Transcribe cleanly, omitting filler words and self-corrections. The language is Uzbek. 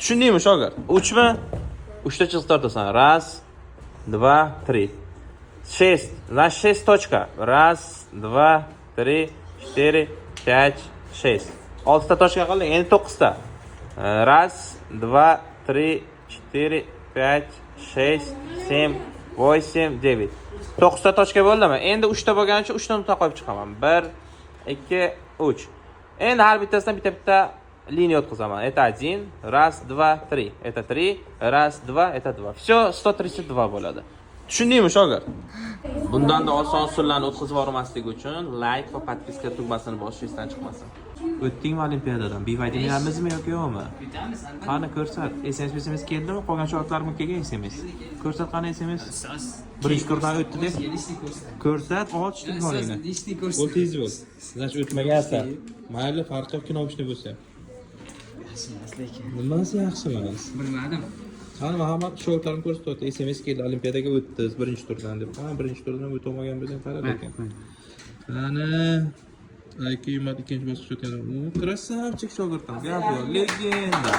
Tushundingmi shogird? 3 mi? 3 ta chiziq tortasan. 1 2 3 6. Значит 6 точка. 1 2 3 4 5 6. 6 ta tochka qildik. Endi 9 ta. 1 2 3 4 5 6 7 8 9. 9 ta tochka bo'ldimi? Endi 3 ta bo'lgani uchun 3 ta nuqta qo'yib chiqaman. 1 2 3. Endi har bittasidan bitta liniya o'tkazaman. Это 1, 1 2 3. Это 3, 1 2, это 2. Всё 132 bo'ladi. Tushundingmi shogird? Bundan da oson usullarni o'tkazib yubormaslik uchun like va podpiska tugmasini bosish esdan chiqmasin. O'tdingmi olimpiadadan? Bivaydinermizmi yoki yo'qmi? Qani ko'rsat. SMS keldimi? Qolgan shogirdlarimga kelgan SMS. Ko'rsat qani SMS? Birinchi turdan o'tdi deb. Ko'rsat, ochdik molingni. O'tingiz bo'l. Значит, o'tmagansan. Mayli, farqi yo'q, kinobichni bo'lsa. Nimasi yaxshi emas? Bilmadim. Qani Muhammad shogirdlarim ko'rsatyapti. SMS keldi, olimpiadaga o'tdingiz birinchi turdan deb. Ha, birinchi turdan o'tolmagan bo'lsang qarab ekan. Qani Ayki Yumad ikkinchi bosqich o'tgan. Krasavchik shogirdlar. Gap yo'q, legenda.